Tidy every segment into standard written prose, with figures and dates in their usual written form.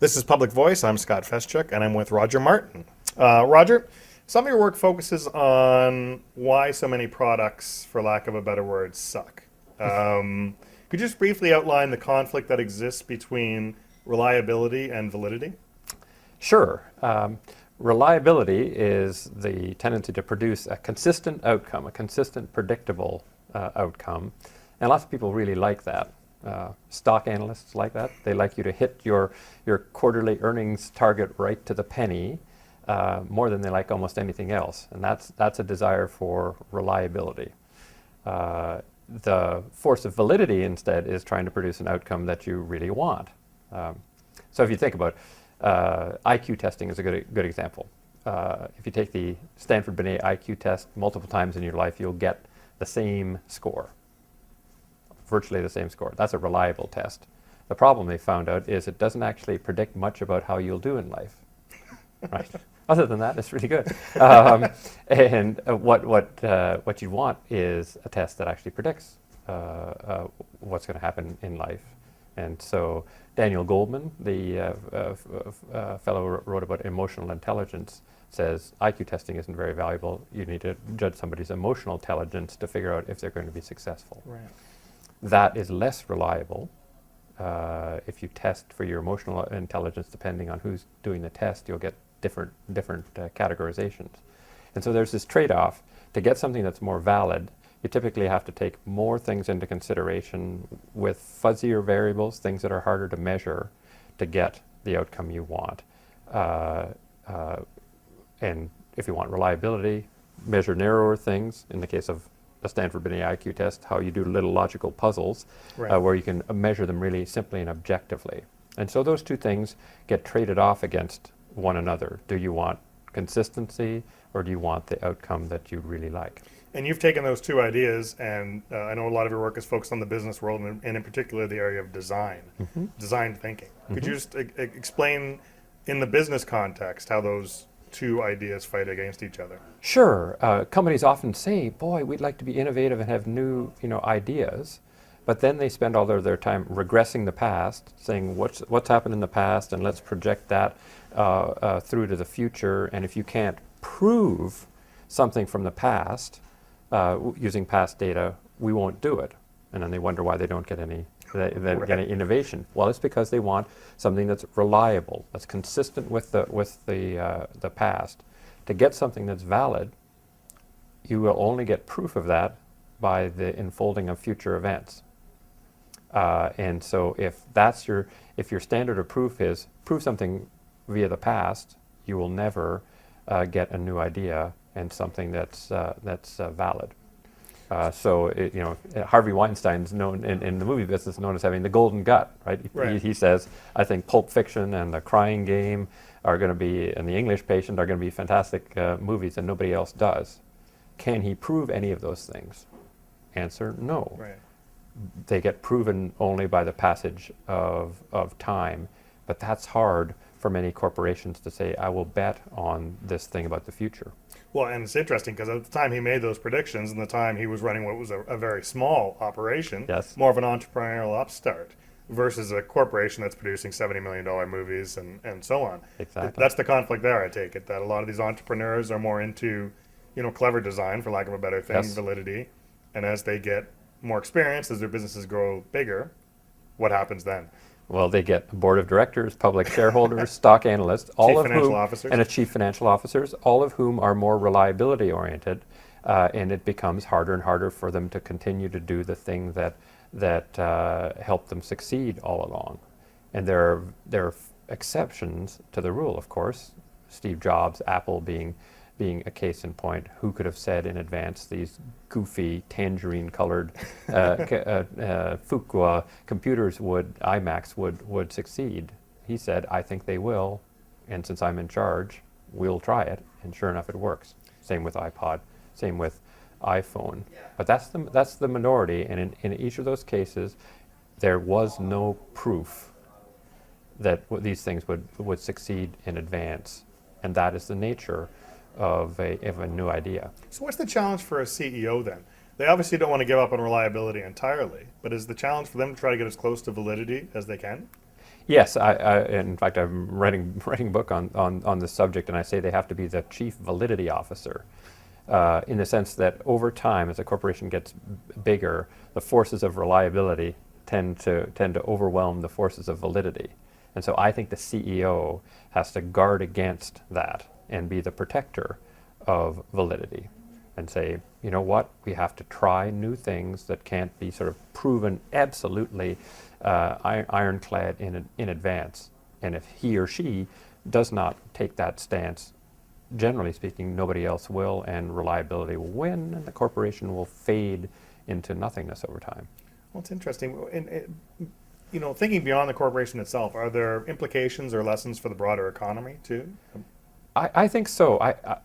This is Public Voice. I'm Scott Feschuk, and I'm with Roger Martin. Roger, some of your work focuses on why so many products, for lack of a better word, suck. Could you just briefly outline the conflict that exists between reliability and validity? Sure. Reliability is the tendency to produce a consistent outcome, a consistent, predictable outcome. And lots of people really like that. Stock analysts like that. They like you to hit your quarterly earnings target right to the penny, more than they like almost anything else. And that's a desire for reliability. The force of validity instead is trying to produce an outcome that you really want. So if you think about IQ testing is a good example. If you take the Stanford-Binet IQ test multiple times in your life, you'll get the same score, virtually the same score. That's a reliable test. The problem they found out is it doesn't actually predict much about how you'll do in life. Right? Other than that, it's really good. And what you want is a test that actually predicts what's going to happen in life. And so Daniel Goldman, the fellow who wrote about emotional intelligence, says IQ testing isn't very valuable. You need to judge somebody's emotional intelligence to figure out if they're going to be successful. Right. That is less reliable. If you test for your emotional intelligence, depending on who's doing the test, you'll get different categorizations. And so there's this trade-off. To get something that's more valid, you typically have to take more things into consideration with fuzzier variables, things that are harder to measure, to get the outcome you want. And if you want reliability, measure narrower things. In the case of the Stanford-Binet IQ test, how you do little logical puzzles, right, where you can measure them really simply and objectively. And so those two things get traded off against one another. Do you want consistency, or do you want the outcome that you really like? And you've taken those two ideas, and I know a lot of your work is focused on the business world, and in particular the area of design, design thinking. Could you just explain in the business context how those two ideas fight against each other? Sure. Companies often say, boy, we'd like to be innovative and have new ideas, but then they spend all of their time regressing the past, saying what's happened in the past, and let's project that through to the future. And if you can't prove something from the past using past data, we won't do it. And then they wonder why they don't get any any innovation. Well, it's because they want something that's reliable, that's consistent with the past. To get something that's valid, you will only get proof of that by the unfolding of future events. And so if your standard of proof is prove something via the past, you will never get a new idea and something that's valid. Harvey Weinstein's known in the movie business known as having the golden gut, right? He says, I think Pulp Fiction and The Crying Game are going to be, and The English Patient are going to be fantastic movies, and nobody else does. Can he prove any of those things? Answer, no. Right. They get proven only by the passage of time, but that's hard for many corporations to say, I will bet on this thing about the future. Well, and it's interesting because at the time he made those predictions and the time he was running what was a very small operation, yes, more of an entrepreneurial upstart, versus a corporation that's producing $70 million movies and so on. Exactly. That's the conflict there, I take it, that a lot of these entrepreneurs are more into, clever design, for lack of a better thing, yes, validity, and as they get more experience, as their businesses grow bigger, what happens then? Well, they get a board of directors, public shareholders, stock analysts, all of whom, and a chief financial officers, all of whom are more reliability oriented, and it becomes harder and harder for them to continue to do the thing that helped them succeed all along. And there are exceptions to the rule, of course. Steve Jobs, Apple being a case in point. Who could have said in advance these goofy tangerine-colored Fuqua computers iMacs would succeed? He said, I think they will, and since I'm in charge, we'll try it, and sure enough, it works. Same with iPod, same with iPhone. But that's the minority, and in each of those cases, there was no proof that these things would succeed in advance, and that is the nature of a new idea. So what's the challenge for a CEO then? They obviously don't want to give up on reliability entirely, but is the challenge for them to try to get as close to validity as they can? Yes, in fact, I'm writing a book on this subject, and I say they have to be the chief validity officer, in the sense that over time, as a corporation gets bigger, the forces of reliability tend to overwhelm the forces of validity, and so I think the CEO has to guard against that and be the protector of validity, and say, you know what, we have to try new things that can't be sort of proven absolutely ironclad in advance. And if he or she does not take that stance, generally speaking, nobody else will, and reliability will win, and the corporation will fade into nothingness over time. Well, it's interesting. Thinking beyond the corporation itself, are there implications or lessons for the broader economy too? I think so.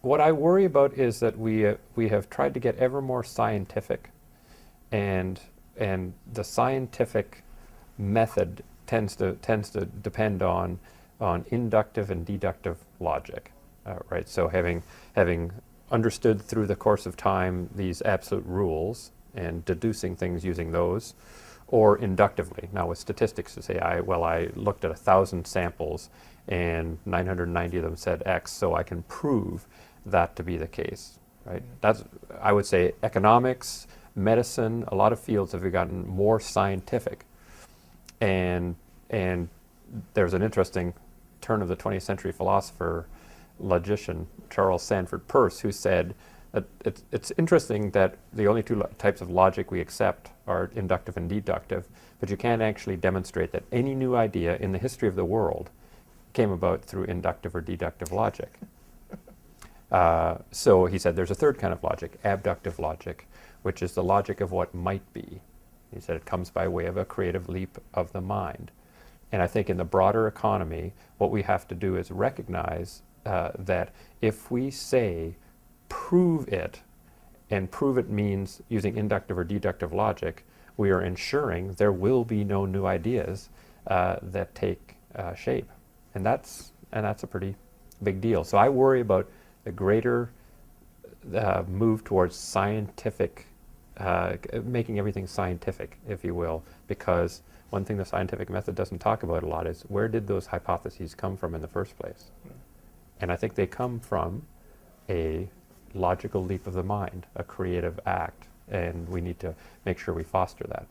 What I worry about is that we have tried to get ever more scientific, and the scientific method tends to depend on inductive and deductive logic, right? So having understood through the course of time these absolute rules and deducing things using those, or inductively. Now with statistics, to say, I looked at 1,000 samples and 990 of them said X, so I can prove that to be the case, right? That's, I would say, economics, medicine, a lot of fields have gotten more scientific. And there's an interesting turn of the 20th century philosopher, logician, Charles Sanford Peirce, who said that it's interesting that the only two types of logic we accept are inductive and deductive, but you can't actually demonstrate that any new idea in the history of the world came about through inductive or deductive logic. So he said there's a third kind of logic, abductive logic, which is the logic of what might be. He said it comes by way of a creative leap of the mind. And I think in the broader economy, what we have to do is recognize that if we say prove it, and prove it means using inductive or deductive logic, we are ensuring there will be no new ideas that take shape. And that's a pretty big deal. So I worry about the greater move towards scientific, making everything scientific, if you will, because one thing the scientific method doesn't talk about a lot is where did those hypotheses come from in the first place? And I think they come from a logical leap of the mind, a creative act, and we need to make sure we foster that.